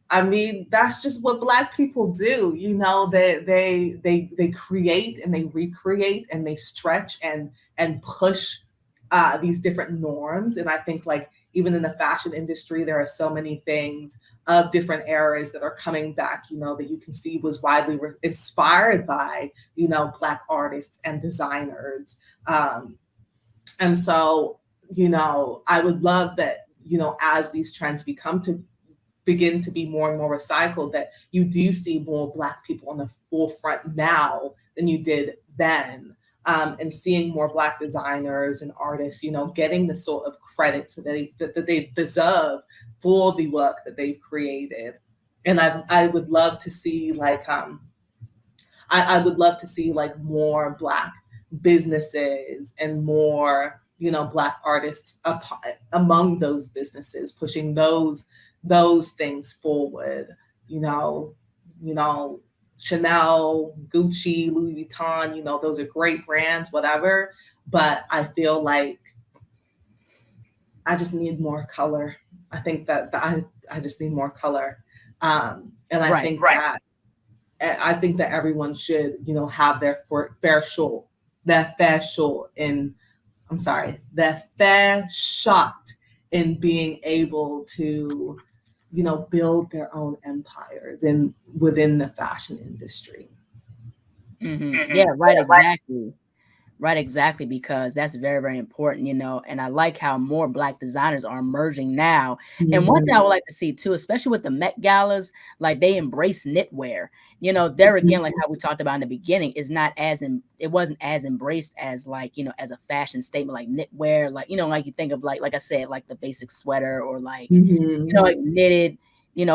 I mean, that's just what Black people do. They create and they recreate and they stretch and push these different norms. And I think, like, even in the fashion industry, there are so many things of different eras that are coming back. That you can see was widely inspired by Black artists and designers. And so, I would love that, as these trends begin to be more and more recycled, that you do see more Black people on the forefront now than you did then. And seeing more Black designers and artists, getting the sort of credits that they deserve for the work that they've created. And I would love to see like I would love to see like more Black businesses and more Black artists among those businesses, pushing those things forward. you know you know Chanel, Gucci, Louis Vuitton, those are great brands, whatever, but I feel like I just need more color. I think that I just need more color. And I Right. think that everyone should, have their fair share, that fair share in, I'm sorry, that fair shot in being able to, build their own empires within the fashion industry. Yeah, right, exactly. Right, exactly, because that's very, very important, and I like how more Black designers are emerging now. And one thing I Mhm. would like to see too, especially with the Met Galas, like they embrace knitwear. There again, like how we talked about in the beginning, is not as it wasn't as embraced as like, as a fashion statement, like knitwear, like, like you think of like I said, like the basic sweater or like, Mhm. like knitted,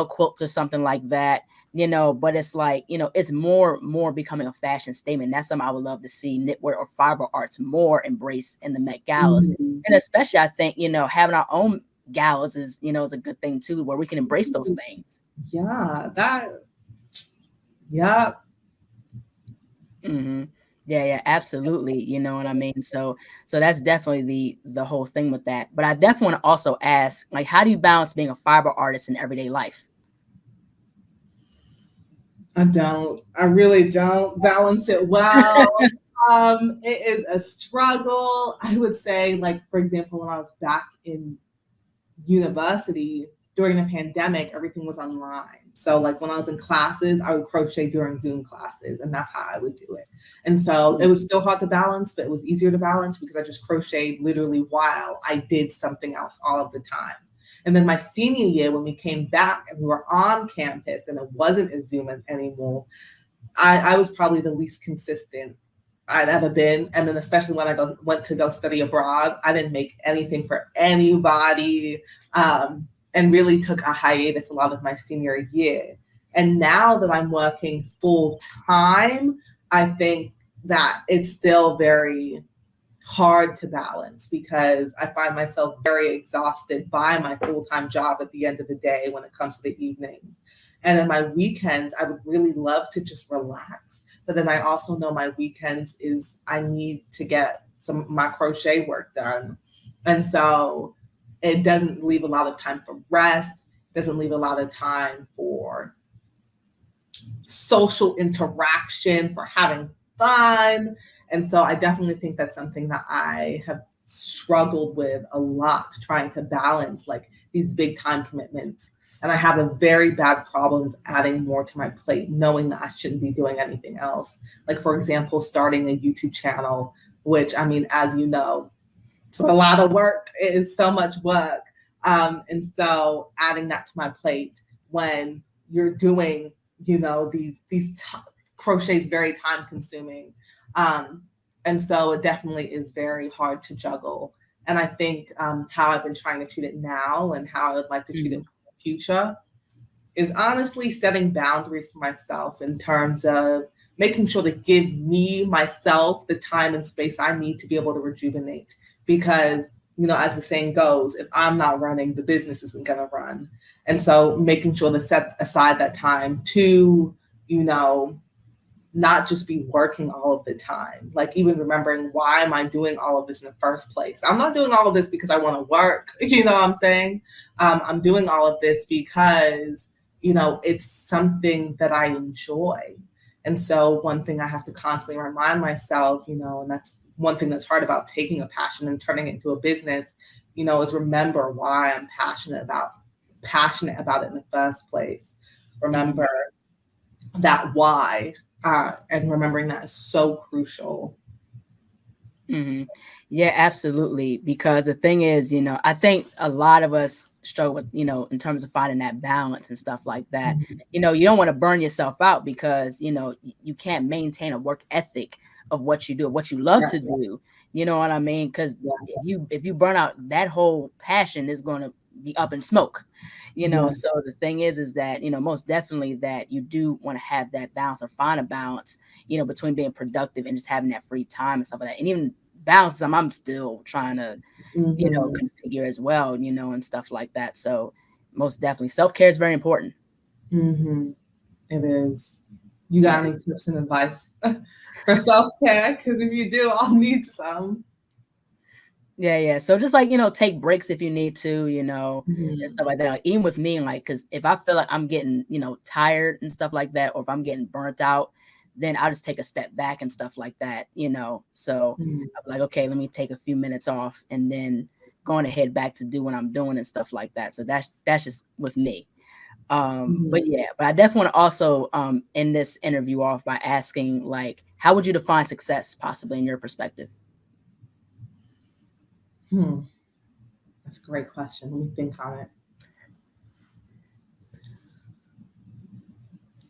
quilts or something like that. But it's like, it's more becoming a fashion statement. That's something I would love to see knitwear or fiber arts more embraced in the Met Galas. Mhm. And especially I think, having our own galas is a good thing too, where we can embrace those things. Yeah, yeah. hmm Yeah, absolutely. You know what I mean? So that's definitely the whole thing with that. But I definitely want to also ask, like, how do you balance being a fiber artist in everyday life? I really don't balance it well. It is a struggle. I would say, like, for example, when I was back in university during the pandemic, everything was online. So like when I was in classes, I would crochet during Zoom classes, and that's how I would do it. And so it was still hard to balance, but it was easier to balance because I just crocheted literally while I did something else all of the time. And then my senior year, when we came back and we were on campus and it wasn't as Zoom anymore, I was probably the least consistent I'd ever been. And then especially when I went to go study abroad, I didn't make anything for anybody, and really took a hiatus a lot of my senior year. And now that I'm working full time, I think that it's still very hard to balance because I find myself very exhausted by my full-time job at the end of the day when it comes to the evenings. And then my weekends, I would really love to just relax. But then I also know my weekends is I need to get some of my crochet work done. And so it doesn't leave a lot of time for rest, doesn't leave a lot of time for social interaction, for having fun. And so I definitely think that's something that I have struggled with a lot, trying to balance like these big time commitments. And I have a very bad problem of adding more to my plate, knowing that I shouldn't be doing anything else. Like, for example, starting a YouTube channel, which, I mean, as you know, it's a lot of work. It is so much work. And so adding that to my plate when you're doing, you know, crochet is very time consuming. And so it definitely is very hard to juggle. And I think how I've been trying to treat it now and how I would like to treat it in the future is honestly setting boundaries for myself in terms of making sure to give myself the time and space I need to be able to rejuvenate. Because, you know, as the saying goes, if I'm not running, the business isn't going to run. And so making sure to set aside that time to, you know, not just be working all of the time. Like even remembering, why am I doing all of this in the first place? I'm not doing all of this because I want to work. You know what I'm saying? I'm doing all of this because, you know, it's something that I enjoy. And so one thing I have to constantly remind myself, you know, and that's one thing that's hard about taking a passion and turning it into a business, you know, is remember why I'm passionate about it in the first place. Remember that why. And remembering that is so crucial. Mm-hmm. Yeah, absolutely. Because the thing is, you know, I think a lot of us struggle with, you know, in terms of finding that balance and stuff like that. Mm-hmm. You know, you don't want to burn yourself out because, you know, you can't maintain a work ethic of what you do, what you love to do. You know what I mean? Because if you burn out, that whole passion is going to be up in smoke. You know, so the thing is that, you know, most definitely that you do want to have that balance or find a balance, you know, between being productive and just having that free time and stuff like that. And even balance, I'm still trying to, you know, configure as well, you know, and stuff like that. So most definitely self-care is very important. Mm-hmm. It is. You got any tips and advice for self-care? Because if you do, I'll need some. Yeah. So just like, you know, take breaks if you need to, you know, and stuff like that. Like, even with me, like, because if I feel like I'm getting, you know, tired and stuff like that, or if I'm getting burnt out, then I'll just take a step back and stuff like that, you know. So I'm like, okay, let me take a few minutes off and then going to head back to do what I'm doing and stuff like that. So that's just with me. But yeah, but I definitely want to also end this interview off by asking, like, how would you define success possibly in your perspective? That's a great question. Let me think on it.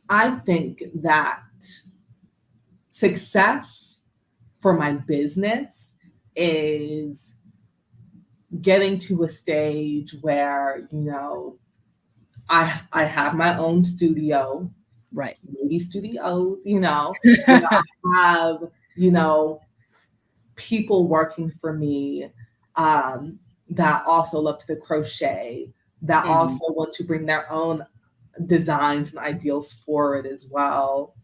I think that success for my business is getting to a stage where, you know, I have my own studio, right? Maybe studios, you know, where I have, you know, people working for me that also love to crochet, that also want to bring their own designs and ideals forward as well.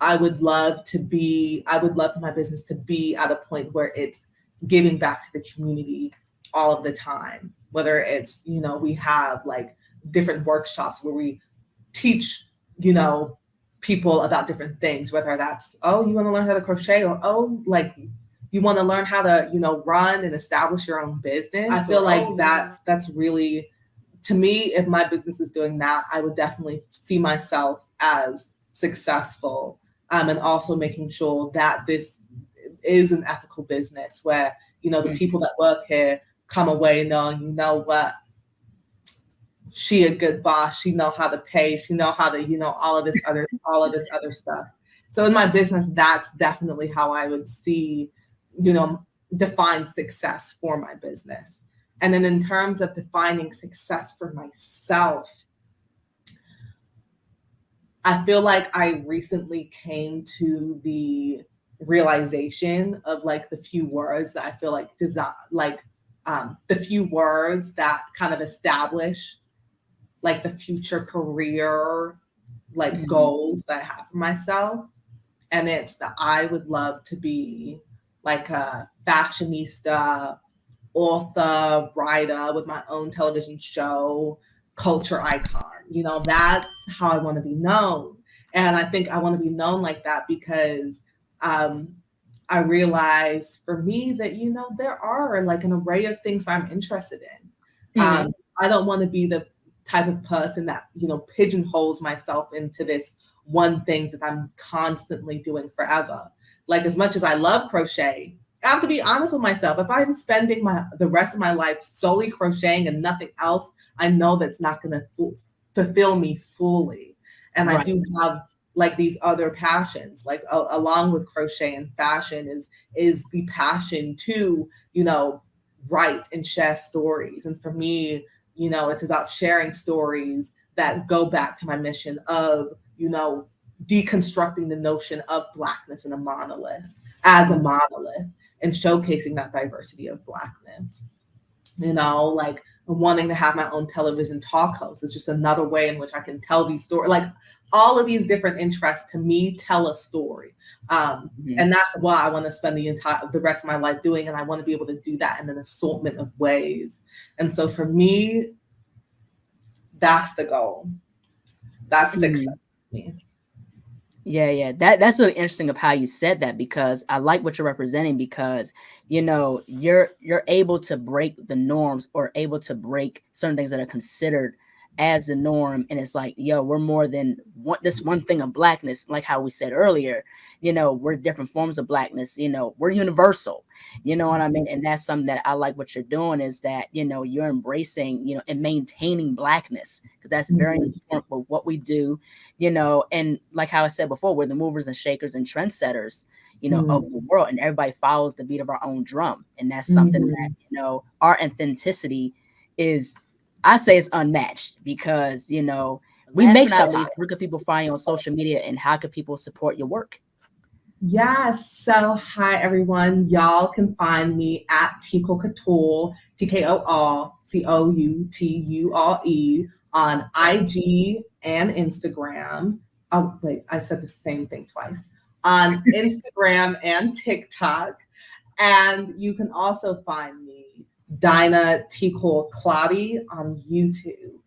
I would love for my business to be at a point where it's giving back to the community all of the time. Whether it's, you know, we have like different workshops where we teach, you know, people about different things, whether that's, oh, you want to learn how to crochet, or, oh, like you want to learn how to, you know, run and establish your own business. I feel like that's really, to me, if my business is doing that, I would definitely see myself as successful, and also making sure that this is an ethical business where, you know, the people that work here come away knowing, you know what, she a good boss, she know how to pay, she know how to, you know, all of this other stuff. So in my business, that's definitely how I would see, you know, define success for my business. And then in terms of defining success for myself, I feel like I recently came to the realization of like the few words that I feel like the few words that kind of establish like the future career like goals that I have for myself. And it's that I would love to be like a fashionista, author, writer with my own television show, culture icon. You know, that's how I want to be known. And I think I want to be known like that because I realize for me that, you know, there are like an array of things I'm interested in. I don't want to be the type of person that, you know, pigeonholes myself into this one thing that I'm constantly doing forever. Like as much as I love crochet, I have to be honest with myself. If I'm spending the rest of my life solely crocheting and nothing else, I know that's not going to fulfill me fully. And I do have like these other passions, like along with crochet and fashion is the passion to, you know, write and share stories. And for me, you know, it's about sharing stories that go back to my mission of, you know, deconstructing the notion of blackness in a monolith as a monolith and showcasing that diversity of blackness. You know, like wanting to have my own television talk host is just another way in which I can tell these stories. Like all of these different interests to me tell a story. And that's what I want to spend the rest of my life doing. And I want to be able to do that in an assortment of ways. And so for me, that's the goal. That's success for me. Yeah. That's really interesting of how you said that, because I like what you're representing, because, you know, you're able to break the norms or able to break certain things that are considered as the norm. And it's like, yo, we're more than this one thing of blackness. Like how we said earlier, you know, we're different forms of blackness, you know, we're universal, you know what I mean? And that's something that I like what you're doing, is that, you know, you're embracing, you know, and maintaining blackness, because that's very important for what we do, you know. And like how I said before, we're the movers and shakers and trendsetters, you know, of the world, and everybody follows the beat of our own drum. And that's something that, you know, our authenticity is, I say, it's unmatched, because, you know, we make stuff. Where could people find you on social media, and how could people support your work? Yes. So, hi, everyone. Y'all can find me at TKor Couture, TKor Couture, on IG and Instagram. Oh, wait, I said the same thing twice. On Instagram and TikTok. And you can also find me, Dinah TKor Clottey, on YouTube.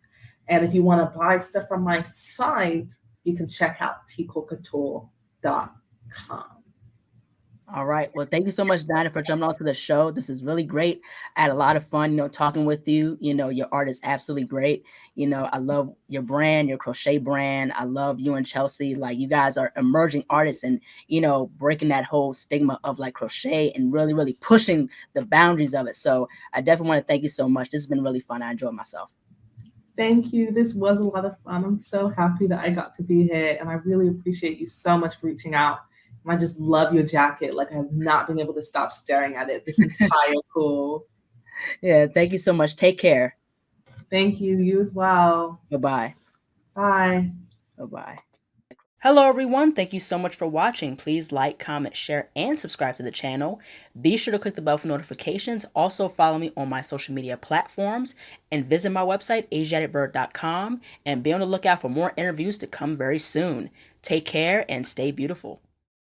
And if you want to buy stuff from my site, you can check out TKorCouture.com. All right. Well, thank you so much, Dinah, for jumping onto the show. This is really great. I had a lot of fun, you know, talking with you. You know, your art is absolutely great. You know, I love your brand, your crochet brand. I love you and Chelsea. Like, you guys are emerging artists, and, you know, breaking that whole stigma of like crochet and really, really pushing the boundaries of it. So I definitely want to thank you so much. This has been really fun. I enjoyed myself. Thank you. This was a lot of fun. I'm so happy that I got to be here, and I really appreciate you so much for reaching out. And I just love your jacket. Like, I have not been able to stop staring at it this entire call. Yeah, thank you so much. Take care. Thank you. You as well. Bye-bye. Bye. Bye-bye. Hello, everyone. Thank you so much for watching. Please like, comment, share, and subscribe to the channel. Be sure to click the bell for notifications. Also, follow me on my social media platforms, and visit my website, asiaticbird.com, and be on the lookout for more interviews to come very soon. Take care and stay beautiful.